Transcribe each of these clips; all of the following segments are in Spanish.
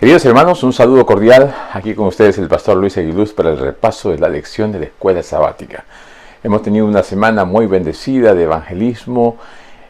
Queridos hermanos, un saludo cordial. Aquí con ustedes el pastor Luis Aguiluz para el repaso de la lección de la escuela sabática. Hemos tenido una semana muy bendecida de evangelismo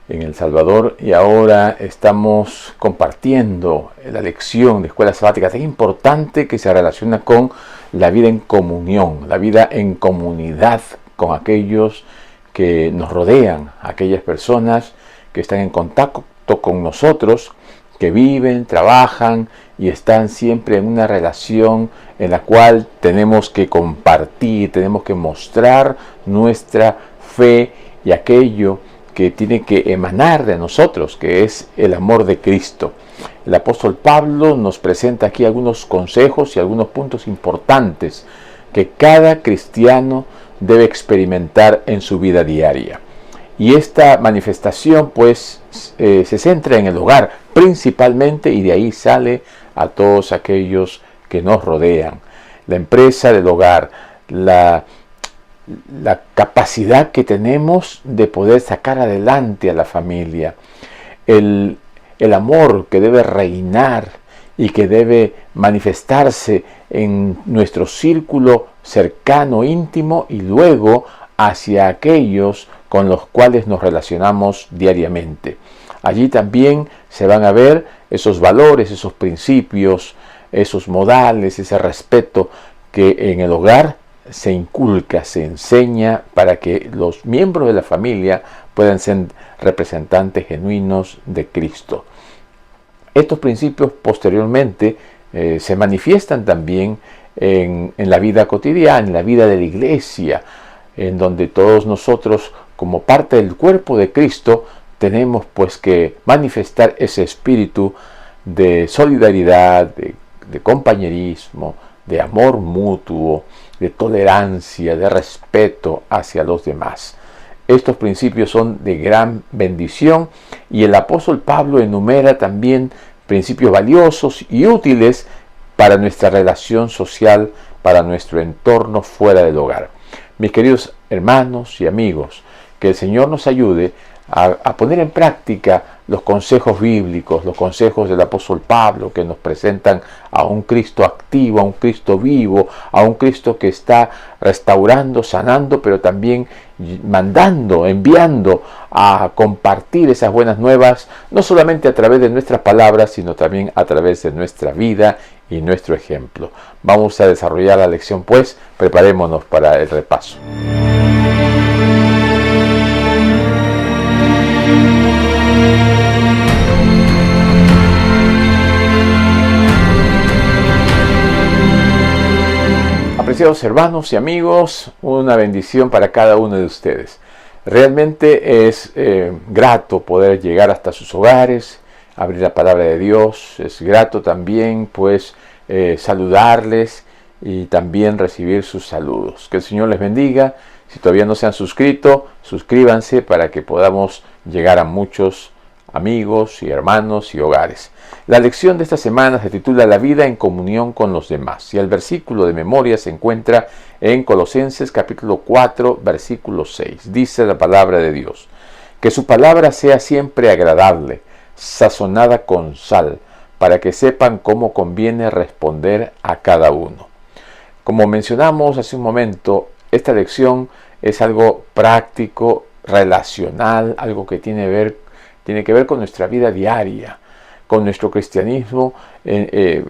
en El Salvador y ahora estamos compartiendo la lección de escuela sabática tan importante que se relaciona con la vida en comunión, la vida en comunidad con aquellos que nos rodean, aquellas personas que están en contacto con nosotros, que viven, trabajan y están siempre en una relación en la cual tenemos que compartir, tenemos que mostrar nuestra fe y aquello que tiene que emanar de nosotros, que es el amor de Cristo. El apóstol Pablo nos presenta aquí algunos consejos y algunos puntos importantes que cada cristiano debe experimentar en su vida diaria. Y esta manifestación pues se centra en el hogar principalmente, y de ahí sale a todos aquellos que nos rodean. La empresa del hogar, la capacidad que tenemos de poder sacar adelante a la familia, el amor que debe reinar y que debe manifestarse en nuestro círculo cercano, íntimo, y luego hacia aquellos con los cuales nos relacionamos diariamente. Allí también se van a ver esos valores, esos principios, esos modales, ese respeto que en el hogar se inculca, se enseña para que los miembros de la familia puedan ser representantes genuinos de Cristo. Estos principios posteriormente se manifiestan también en la vida cotidiana, en la vida de la iglesia, en donde todos nosotros, como parte del cuerpo de Cristo, tenemos pues que manifestar ese espíritu de solidaridad, de compañerismo, de amor mutuo, de tolerancia, de respeto hacia los demás. Estos principios son de gran bendición y el apóstol Pablo enumera también principios valiosos y útiles para nuestra relación social, para nuestro entorno fuera del hogar. Mis queridos hermanos y amigos, que el Señor nos ayude a poner en práctica los consejos bíblicos, los consejos del apóstol Pablo, que nos presentan a un Cristo activo, a un Cristo vivo, a un Cristo que está restaurando, sanando, pero también mandando, enviando a compartir esas buenas nuevas, no solamente a través de nuestras palabras, sino también a través de nuestra vida y nuestro ejemplo. Vamos a desarrollar la lección pues, preparémonos para el repaso. Apreciados hermanos y amigos, una bendición para cada uno de ustedes. Realmente es grato poder llegar hasta sus hogares, abrir la palabra de Dios. Es grato también pues saludarles y también recibir sus saludos. Que el Señor les bendiga. Si todavía no se han suscrito, suscríbanse para que podamos llegar a muchos amigos y hermanos y hogares. La lección de esta semana se titula La vida en comunión con los demás, y el versículo de memoria se encuentra en Colosenses capítulo 4, versículo 6. Dice la palabra de Dios: que su palabra sea siempre agradable, sazonada con sal, para que sepan cómo conviene responder a cada uno. Como mencionamos hace un momento, esta lección es algo práctico, relacional, algo que tiene que ver con nuestra vida diaria, con nuestro cristianismo en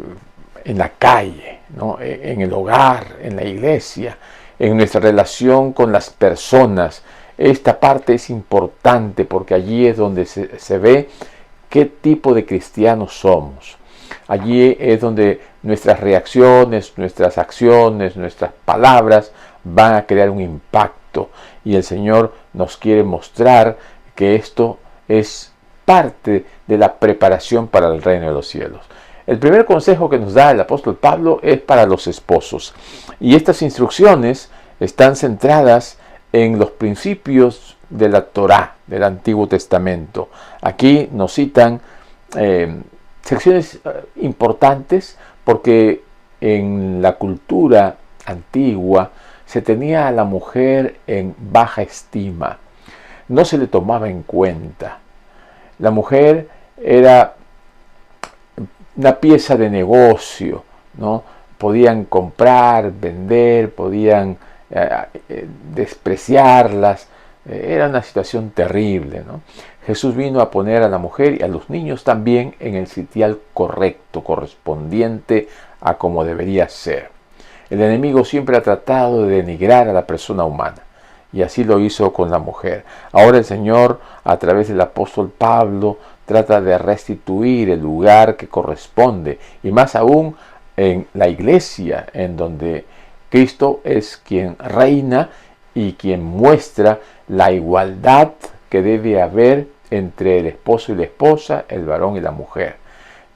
la calle, ¿no? En el hogar, en la iglesia, en nuestra relación con las personas. Esta parte es importante porque allí es donde se ve qué tipo de cristianos somos. Allí es donde nuestras reacciones, nuestras acciones, nuestras palabras van a crear un impacto. Y el Señor nos quiere mostrar que esto es parte de la preparación para el reino de los cielos. El primer consejo que nos da el apóstol Pablo es para los esposos. Y estas instrucciones están centradas en los principios de la Torá, del Antiguo Testamento. Aquí nos citan secciones importantes porque en la cultura antigua se tenía a la mujer en baja estima. No se le tomaba en cuenta. La mujer era una pieza de negocio, ¿no? Podían comprar, vender, podían despreciarlas. Era una situación terrible, ¿no? Jesús vino a poner a la mujer y a los niños también en el sitial correcto, correspondiente a como debería ser. El enemigo siempre ha tratado de denigrar a la persona humana, y así lo hizo con la mujer. Ahora el Señor, a través del apóstol Pablo, trata de restituir el lugar que corresponde, y más aún en la iglesia, en donde Cristo es quien reina y quien muestra la igualdad que debe haber entre el esposo y la esposa, el varón y la mujer.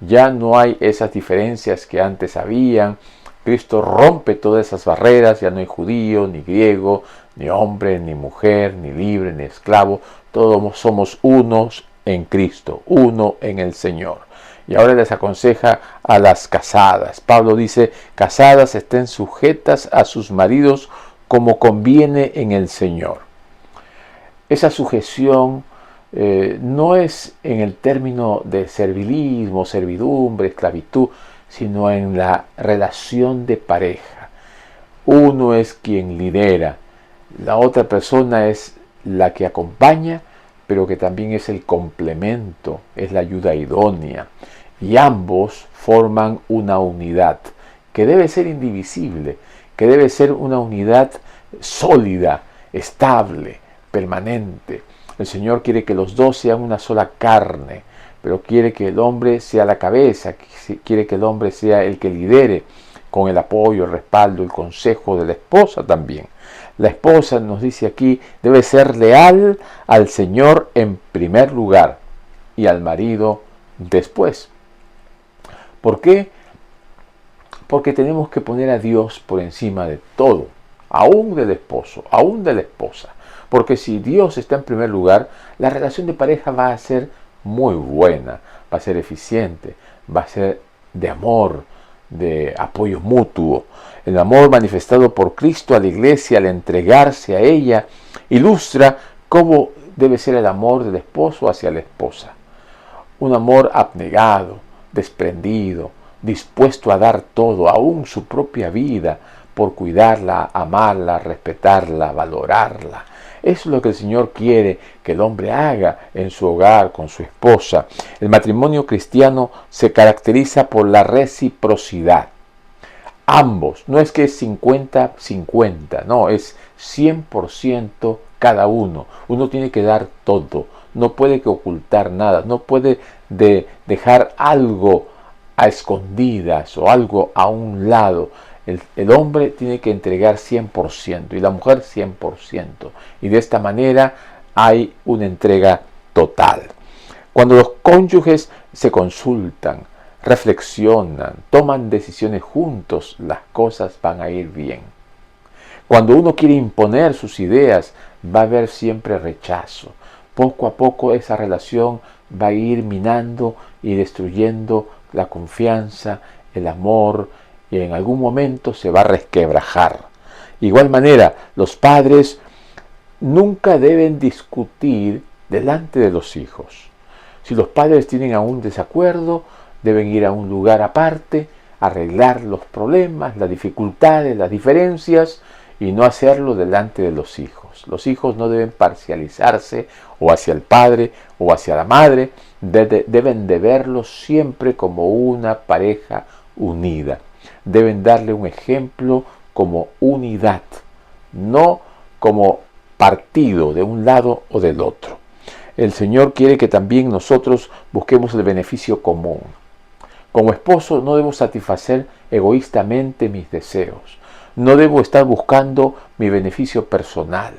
Ya no hay esas diferencias que antes habían. Cristo rompe todas esas barreras, ya no hay judío, ni griego, ni hombre, ni mujer, ni libre, ni esclavo. Todos somos unos en Cristo, uno en el Señor. Y ahora les aconseja a las casadas. Pablo dice, casadas estén sujetas a sus maridos como conviene en el Señor. Esa sujeción no es en el término de servilismo, servidumbre, esclavitud, sino en la relación de pareja. Uno es quien lidera, la otra persona es la que acompaña, pero que también es el complemento, es la ayuda idónea. Y ambos forman una unidad que debe ser indivisible, que debe ser una unidad sólida, estable, permanente. El Señor quiere que los dos sean una sola carne, pero quiere que el hombre sea la cabeza, quiere que el hombre sea el que lidere, con el apoyo, el respaldo, el consejo de la esposa también. La esposa, nos dice aquí, debe ser leal al Señor en primer lugar y al marido después. ¿Por qué? Porque tenemos que poner a Dios por encima de todo, aún del esposo, aún de la esposa. Porque si Dios está en primer lugar, la relación de pareja va a ser muy buena, va a ser eficiente, va a ser de amor, de apoyo mutuo. El amor manifestado por Cristo a la iglesia al entregarse a ella ilustra cómo debe ser el amor del esposo hacia la esposa. Un amor abnegado, desprendido, dispuesto a dar todo, aún su propia vida, por cuidarla, amarla, respetarla, valorarla. Eso es lo que el Señor quiere que el hombre haga en su hogar con su esposa. El matrimonio cristiano se caracteriza por la reciprocidad. Ambos, no es que es 50-50, no, es 100% cada uno. Uno tiene que dar todo, no puede que ocultar nada, no puede dejar algo a escondidas o algo a un lado. El hombre tiene que entregar 100% y la mujer 100%. Y de esta manera hay una entrega total. Cuando los cónyuges se consultan, reflexionan, toman decisiones juntos, las cosas van a ir bien. Cuando uno quiere imponer sus ideas, va a haber siempre rechazo. Poco a poco esa relación va a ir minando y destruyendo la confianza, el amor, y en algún momento se va a resquebrajar. De igual manera, los padres nunca deben discutir delante de los hijos. Si los padres tienen algún desacuerdo, deben ir a un lugar aparte, arreglar los problemas, las dificultades, las diferencias, y no hacerlo delante de los hijos. Los hijos no deben parcializarse o hacia el padre o hacia la madre, deben de verlos siempre como una pareja unida. Deben darle un ejemplo como unidad, no como partido de un lado o del otro. El Señor quiere que también nosotros busquemos el beneficio común. Como esposo no debo satisfacer egoístamente mis deseos. No debo estar buscando mi beneficio personal.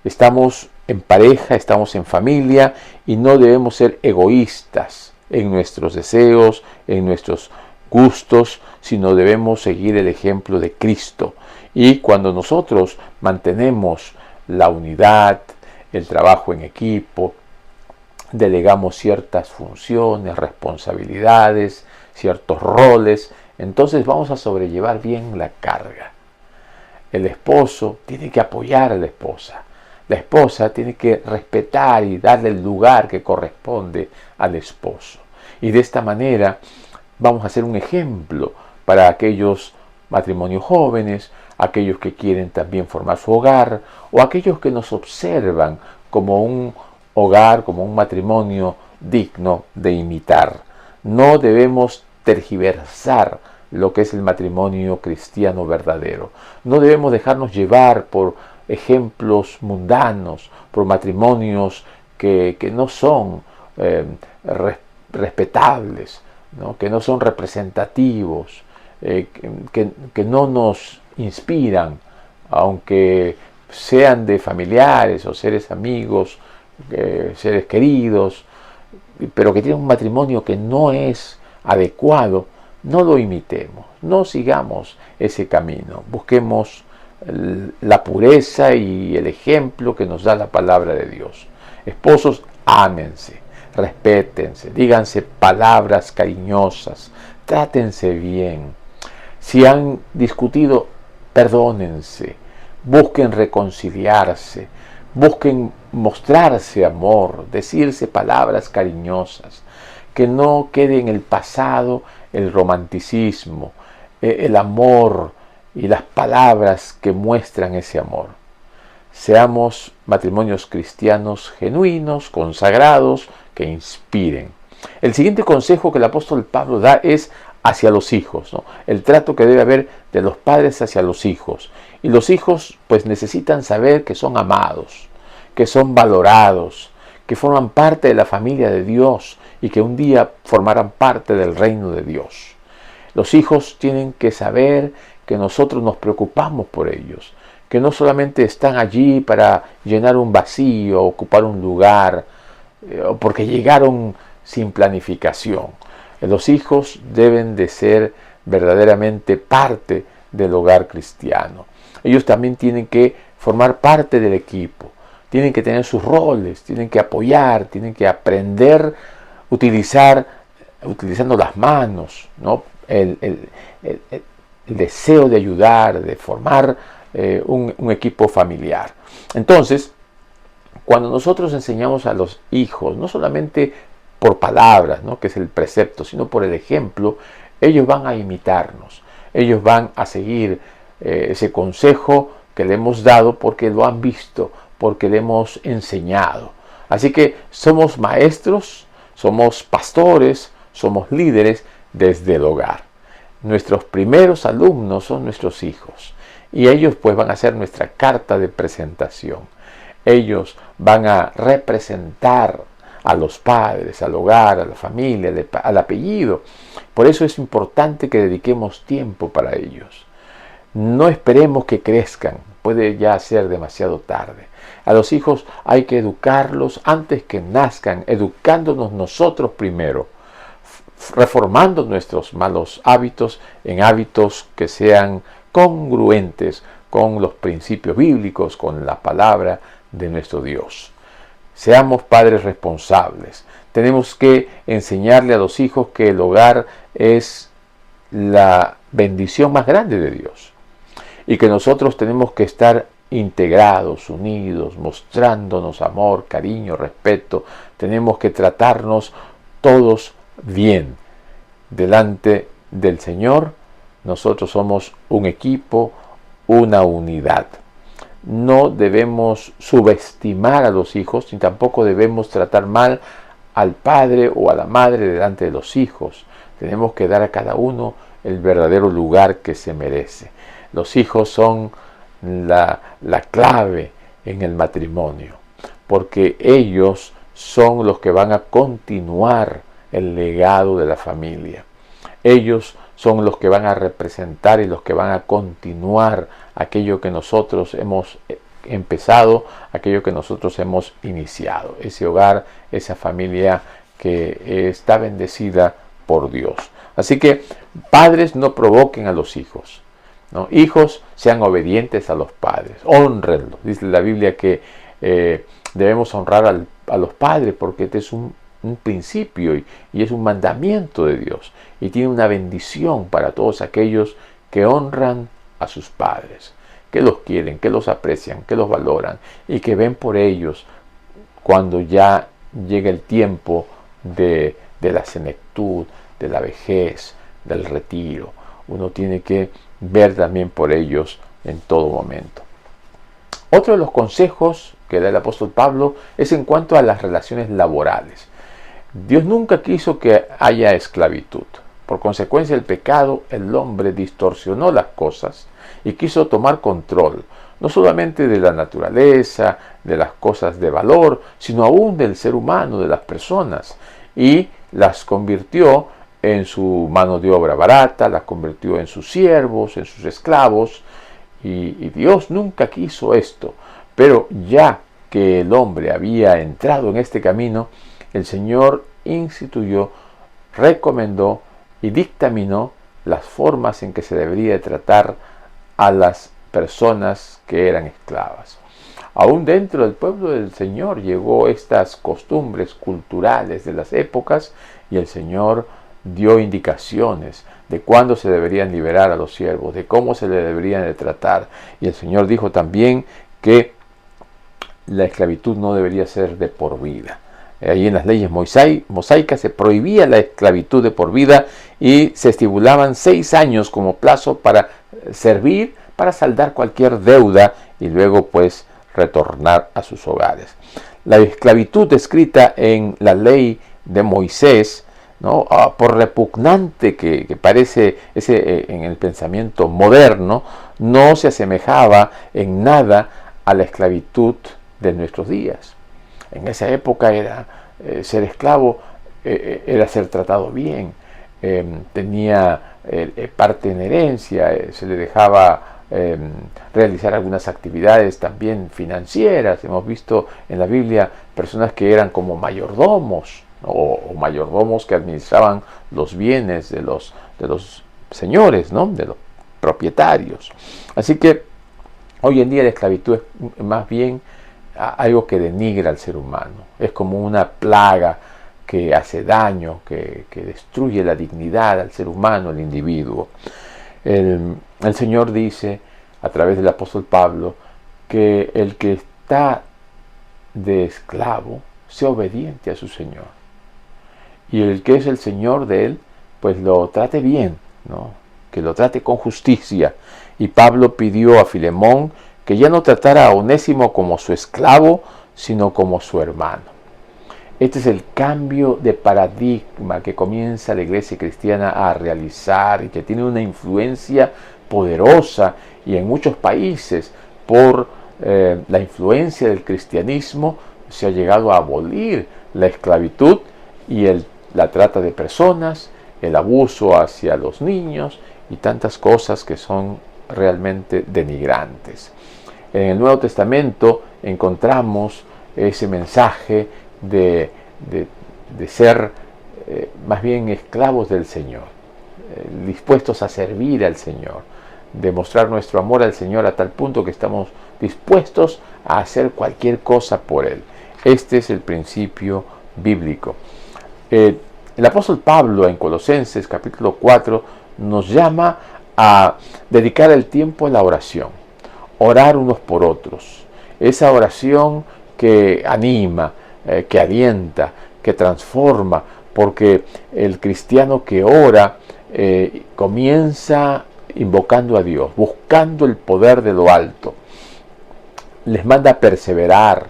Estamos en pareja, estamos en familia y no debemos ser egoístas en nuestros deseos, en nuestros gustos, sino debemos seguir el ejemplo de Cristo. Y cuando nosotros mantenemos la unidad, el trabajo en equipo, delegamos ciertas funciones, responsabilidades, ciertos roles, entonces vamos a sobrellevar bien la carga. El esposo tiene que apoyar a la esposa. La esposa tiene que respetar y darle el lugar que corresponde al esposo. Y de esta manera vamos a ser un ejemplo para aquellos matrimonios jóvenes, aquellos que quieren también formar su hogar, o aquellos que nos observan como un hogar, como un matrimonio digno de imitar. No debemos tergiversar lo que es el matrimonio cristiano verdadero. No debemos dejarnos llevar por ejemplos mundanos, por matrimonios que no son respetables, ¿no? Que no son representativos, que no nos inspiran, aunque sean de familiares o seres amigos, seres queridos, pero que tienen un matrimonio que no es adecuado. No lo imitemos, no sigamos ese camino, busquemos la pureza y el ejemplo que nos da la palabra de Dios. Esposos, ámense, respétense, díganse palabras cariñosas, trátense bien. Si han discutido, perdónense, busquen reconciliarse, busquen mostrarse amor, decirse palabras cariñosas, que no quede en el pasado el romanticismo, el amor y las palabras que muestran ese amor. Seamos matrimonios cristianos genuinos, consagrados, que inspiren. El siguiente consejo que el apóstol Pablo da es hacia los hijos, ¿no? El trato que debe haber de los padres hacia los hijos. Y los hijos pues necesitan saber que son amados, que son valorados, que forman parte de la familia de Dios y que un día formarán parte del reino de Dios. Los hijos tienen que saber que nosotros nos preocupamos por ellos, que no solamente están allí para llenar un vacío, ocupar un lugar, o porque llegaron sin planificación. Los hijos deben de ser verdaderamente parte del hogar cristiano. Ellos también tienen que formar parte del equipo, tienen que tener sus roles, tienen que apoyar, tienen que aprender utilizando las manos, ¿no? El deseo de ayudar, de formar un equipo familiar. Entonces, cuando nosotros enseñamos a los hijos, no solamente por palabras, ¿no?, que es el precepto, sino por el ejemplo, ellos van a imitarnos, ellos van a seguir ese consejo que le hemos dado porque lo han visto, porque le hemos enseñado. Así que somos maestros, somos pastores, somos líderes desde el hogar. Nuestros primeros alumnos son nuestros hijos y ellos pues van a ser nuestra carta de presentación. Ellos van a representar a los padres, al hogar, a la familia, al apellido. Por eso es importante que dediquemos tiempo para ellos. No esperemos que crezcan, puede ya ser demasiado tarde. A los hijos hay que educarlos antes que nazcan, educándonos nosotros primero, reformando nuestros malos hábitos en hábitos que sean congruentes con los principios bíblicos, con la palabra de nuestro Dios. Seamos padres responsables. Tenemos que enseñarle a los hijos que el hogar es la bendición más grande de Dios y que nosotros tenemos que estar integrados, unidos, mostrándonos amor, cariño, respeto. Tenemos que tratarnos todos bien delante del Señor. Nosotros somos un equipo, una unidad. No debemos subestimar a los hijos, ni tampoco debemos tratar mal al padre o a la madre delante de los hijos. Tenemos que dar a cada uno el verdadero lugar que se merece. Los hijos son la clave en el matrimonio, porque ellos son los que van a continuar el legado de la familia. Ellos son los que van a representar y los que van a continuar aquello que nosotros hemos empezado, aquello que nosotros hemos iniciado. Ese hogar, esa familia que está bendecida por Dios. Así que padres, no provoquen a los hijos, ¿no? Hijos, sean obedientes a los padres, hónrenlos. Dice la Biblia que debemos honrar a los padres porque este es un principio y es un mandamiento de Dios y tiene una bendición para todos aquellos que honran a sus padres, que los quieren, que los aprecian, que los valoran y que ven por ellos cuando ya llega el tiempo de la senectud, de la vejez, del retiro. Uno tiene que ver también por ellos en todo momento. Otro de los consejos que da el apóstol Pablo es en cuanto a las relaciones laborales. Dios nunca quiso que haya esclavitud. Por consecuencia del pecado, el hombre distorsionó las cosas y quiso tomar control, no solamente de la naturaleza, de las cosas de valor, sino aún del ser humano, de las personas, y las convirtió en su mano de obra barata, las convirtió en sus siervos, en sus esclavos, y Dios nunca quiso esto. Pero ya que el hombre había entrado en este camino, el Señor instituyó, recomendó y dictaminó las formas en que se debería tratar a las personas que eran esclavas. Aún dentro del pueblo del Señor llegó estas costumbres culturales de las épocas y el Señor dio indicaciones de cuándo se deberían liberar a los siervos, de cómo se le deberían de tratar. Y el Señor dijo también que la esclavitud no debería ser de por vida. Ahí en las leyes mosaicas se prohibía la esclavitud de por vida y se estipulaban 6 años como plazo para servir, para saldar cualquier deuda y luego pues retornar a sus hogares. La esclavitud descrita en la ley de Moisés, ¿no? Por repugnante que parece en el pensamiento moderno, no se asemejaba en nada a la esclavitud de nuestros días. En esa época ser esclavo era ser tratado bien, tenía parte en herencia, se le dejaba realizar algunas actividades también financieras. Hemos visto en la Biblia personas que eran como mayordomos, ¿no? o mayordomos que administraban los bienes de los señores, ¿no? De los propietarios. Así que hoy en día la esclavitud es más bien algo que denigra al ser humano. Es como una plaga que hace daño, que destruye la dignidad al ser humano, al individuo. El Señor dice a través del apóstol Pablo que el que está de esclavo sea obediente a su Señor. Y el que es el Señor de él, pues lo trate bien, ¿no? Que lo trate con justicia. Y Pablo pidió a Filemón que ya no tratara a Onésimo como su esclavo, sino como su hermano. Este es el cambio de paradigma que comienza la iglesia cristiana a realizar y que tiene una influencia poderosa, y en muchos países por la influencia del cristianismo se ha llegado a abolir la esclavitud y la trata de personas, el abuso hacia los niños y tantas cosas que son realmente denigrantes. En el Nuevo Testamento encontramos ese mensaje de ser más bien esclavos del Señor, dispuestos a servir al Señor, demostrar nuestro amor al Señor a tal punto que estamos dispuestos a hacer cualquier cosa por Él. Este es el principio bíblico. El apóstol Pablo en Colosenses capítulo 4 nos llama a dedicar el tiempo a la oración, orar unos por otros. Esa oración que anima, que alienta, que transforma, porque el cristiano que ora comienza invocando a Dios, buscando el poder de lo alto. Les manda a perseverar,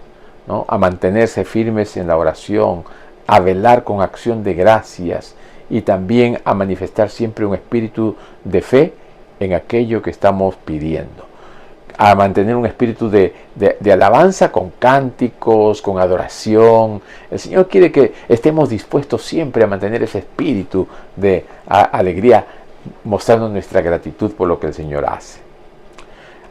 ¿no? A mantenerse firmes en la oración, a velar con acción de gracias y también a manifestar siempre un espíritu de fe en aquello que estamos pidiendo, a mantener un espíritu de alabanza con cánticos, con adoración. El Señor quiere que estemos dispuestos siempre a mantener ese espíritu de alegría, mostrando nuestra gratitud por lo que el Señor hace.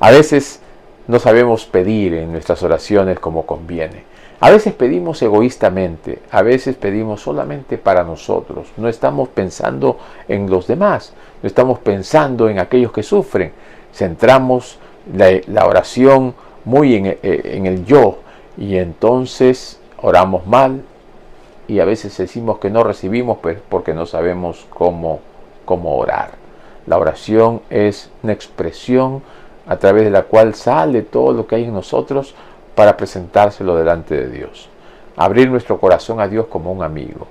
A veces no sabemos pedir en nuestras oraciones como conviene. A veces pedimos egoístamente, a veces pedimos solamente para nosotros. No estamos pensando en los demás, no estamos pensando en aquellos que sufren. Centramos la oración muy en el yo, y entonces oramos mal y a veces decimos que no recibimos porque no sabemos cómo orar. La oración es una expresión a través de la cual sale todo lo que hay en nosotros para presentárselo delante de Dios. Abrir nuestro corazón a Dios como un amigo,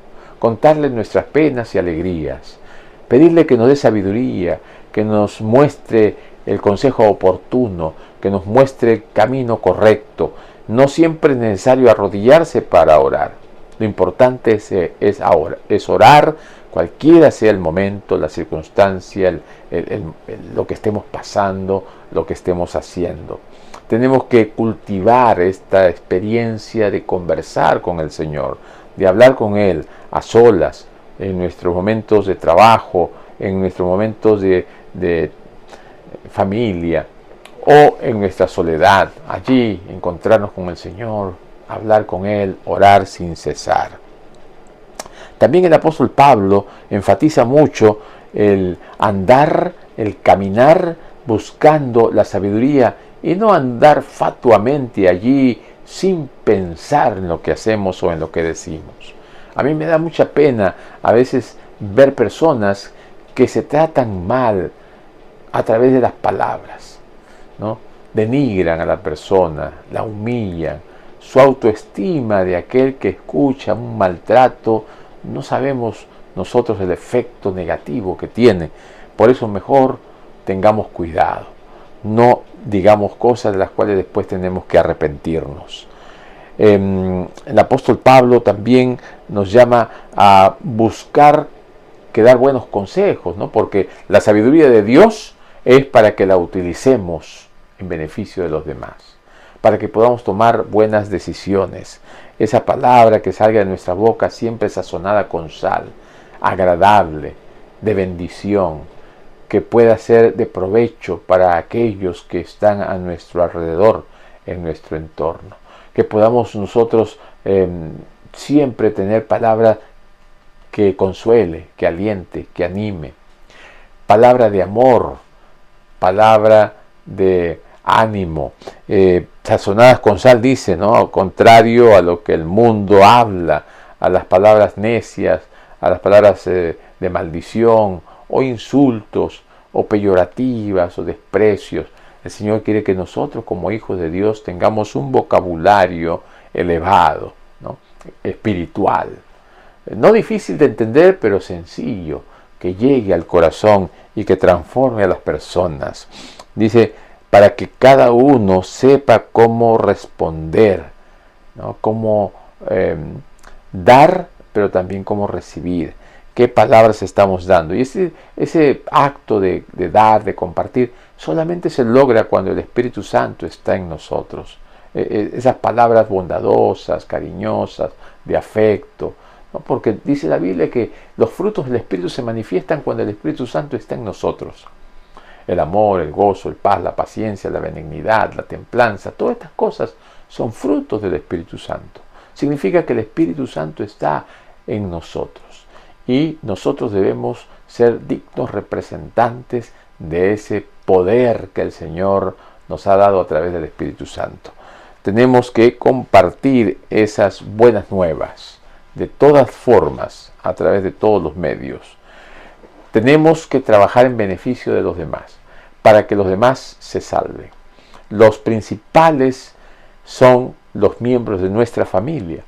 contarle nuestras penas y alegrías, pedirle que nos dé sabiduría, que nos muestre el consejo oportuno, que nos muestre el camino correcto. No siempre es necesario arrodillarse para orar. Lo importante es orar, cualquiera sea el momento, la circunstancia, lo que estemos pasando, lo que estemos haciendo. Tenemos que cultivar esta experiencia de conversar con el Señor, de hablar con Él a solas, en nuestros momentos de trabajo, en nuestros momentos de familia o en nuestra soledad. Allí encontrarnos con el Señor, hablar con Él, orar sin cesar. También el apóstol Pablo enfatiza mucho el andar, el caminar buscando la sabiduría y no andar fatuamente allí sin pensar en lo que hacemos o en lo que decimos. A mí me da mucha pena a veces ver personas que se tratan mal a través de las palabras, ¿no? Denigran a la persona, la humillan, su autoestima de aquel que escucha un maltrato, no sabemos nosotros el efecto negativo que tiene. Por eso mejor tengamos cuidado, no digamos cosas de las cuales después tenemos que arrepentirnos. El apóstol Pablo también nos llama a buscar que dar buenos consejos, ¿no? Porque la sabiduría de Dios es para que la utilicemos en beneficio de los demás, para que podamos tomar buenas decisiones. Esa palabra que salga de nuestra boca siempre sazonada con sal, agradable, de bendición, que pueda ser de provecho para aquellos que están a nuestro alrededor, en nuestro entorno. Que podamos nosotros siempre tener palabra que consuele, que aliente, que anime. Palabra de amor, palabra de ánimo, sazonadas con sal, dice, ¿no? Contrario a lo que el mundo habla, a las palabras necias, a las palabras de maldición, o insultos, o peyorativas, o desprecios. El Señor quiere que nosotros, como hijos de Dios, tengamos un vocabulario elevado, ¿no? Espiritual. No difícil de entender, pero sencillo, que llegue al corazón y que transforme a las personas. Dice, para que cada uno sepa cómo responder, ¿no? Cómo dar, pero también cómo recibir. Qué palabras estamos dando. Y ese acto de dar, de compartir, solamente se logra cuando el Espíritu Santo está en nosotros. Esas palabras bondadosas, cariñosas, de afecto, ¿no? Porque dice la Biblia que los frutos del Espíritu se manifiestan cuando el Espíritu Santo está en nosotros. El amor, el gozo, el paz, la paciencia, la benignidad, la templanza, todas estas cosas son frutos del Espíritu Santo. Significa que el Espíritu Santo está en nosotros y nosotros debemos ser dignos representantes de ese poder que el Señor nos ha dado a través del Espíritu Santo. Tenemos que compartir esas buenas nuevas de todas formas, a través de todos los medios. Tenemos que trabajar en beneficio de los demás, para que los demás se salven. Los principales son los miembros de nuestra familia,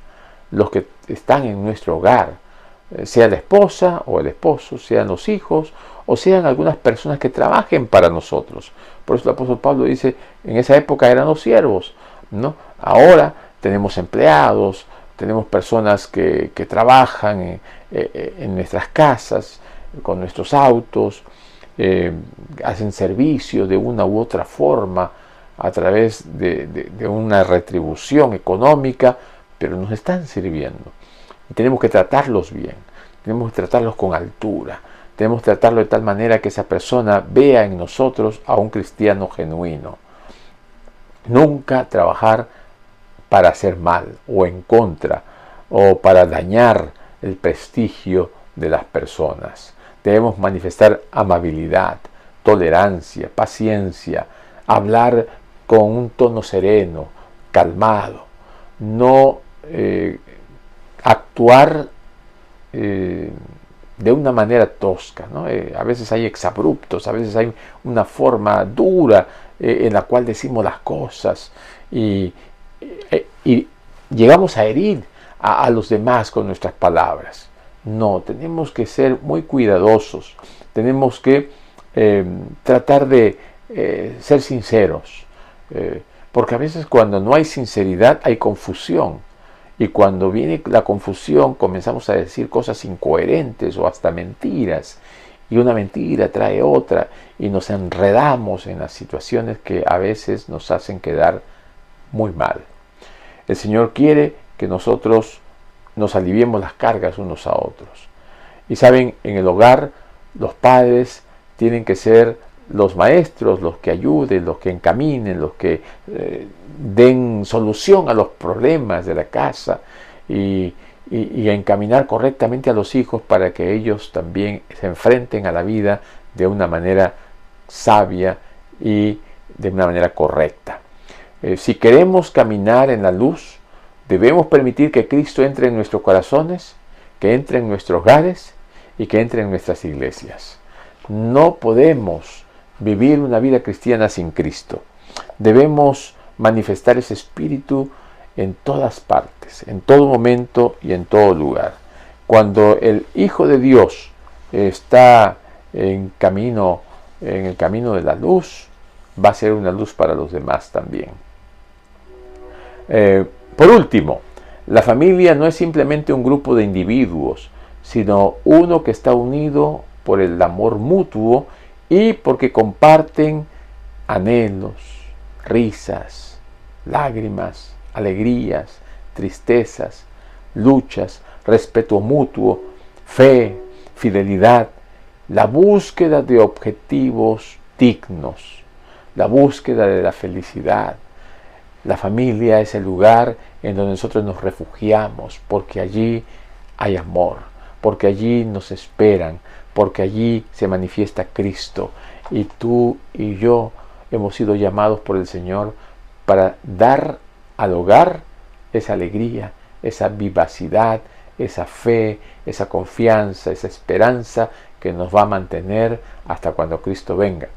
los que están en nuestro hogar, sea la esposa o el esposo, sean los hijos, o sean algunas personas que trabajen para nosotros. Por eso el apóstol Pablo dice, en esa época eran los siervos, ¿no? Ahora tenemos empleados, tenemos personas que trabajan en nuestras casas, con nuestros autos, hacen servicios de una u otra forma a través de una retribución económica, pero nos están sirviendo. Y tenemos que tratarlos bien, tenemos que tratarlos con altura, tenemos que tratarlo de tal manera que esa persona vea en nosotros a un cristiano genuino. Nunca trabajar para hacer mal o en contra o para dañar el prestigio de las personas. Debemos manifestar amabilidad, tolerancia, paciencia, hablar con un tono sereno, calmado, no actuar de una manera tosca, ¿no? A veces hay exabruptos, a veces hay una forma dura en la cual decimos las cosas y llegamos a herir a los demás con nuestras palabras. No, tenemos que ser muy cuidadosos, tenemos que tratar de ser sinceros, porque a veces cuando no hay sinceridad hay confusión, y cuando viene la confusión comenzamos a decir cosas incoherentes o hasta mentiras, y una mentira trae otra, y nos enredamos en las situaciones que a veces nos hacen quedar muy mal. El Señor quiere que nosotros nos aliviemos las cargas unos a otros. Y saben, en el hogar los padres tienen que ser los maestros, los que ayuden, los que encaminen, los que den solución a los problemas de la casa y encaminar correctamente a los hijos para que ellos también se enfrenten a la vida de una manera sabia y de una manera correcta. Si queremos caminar en la luz, debemos permitir que Cristo entre en nuestros corazones, que entre en nuestros hogares y que entre en nuestras iglesias. No podemos vivir una vida cristiana sin Cristo. Debemos manifestar ese espíritu en todas partes, en todo momento y en todo lugar. Cuando el Hijo de Dios está en el camino de la luz, va a ser una luz para los demás también. Por último, la familia no es simplemente un grupo de individuos, sino uno que está unido por el amor mutuo y porque comparten anhelos, risas, lágrimas, alegrías, tristezas, luchas, respeto mutuo, fe, fidelidad, la búsqueda de objetivos dignos, la búsqueda de la felicidad. La familia es el lugar en donde nosotros nos refugiamos, porque allí hay amor, porque allí nos esperan, porque allí se manifiesta Cristo. Y tú y yo hemos sido llamados por el Señor para dar al hogar esa alegría, esa vivacidad, esa fe, esa confianza, esa esperanza que nos va a mantener hasta cuando Cristo venga.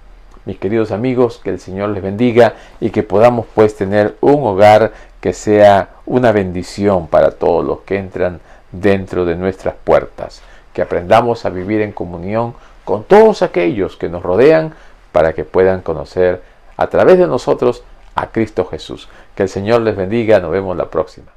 Mis queridos amigos, que el Señor les bendiga y que podamos pues tener un hogar que sea una bendición para todos los que entran dentro de nuestras puertas. Que aprendamos a vivir en comunión con todos aquellos que nos rodean para que puedan conocer a través de nosotros a Cristo Jesús. Que el Señor les bendiga. Nos vemos la próxima.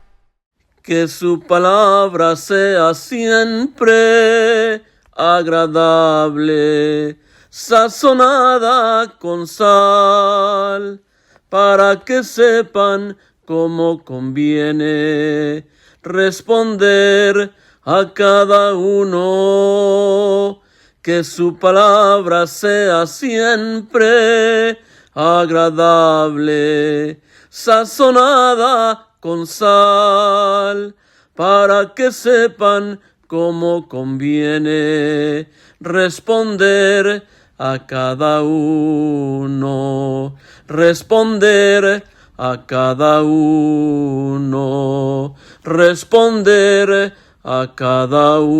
Que su palabra sea siempre agradable, sazonada con sal, para que sepan cómo conviene responder a cada uno. Que su palabra sea siempre agradable, sazonada con sal, para que sepan cómo conviene responder a cada uno, responder a cada uno, responder a cada uno.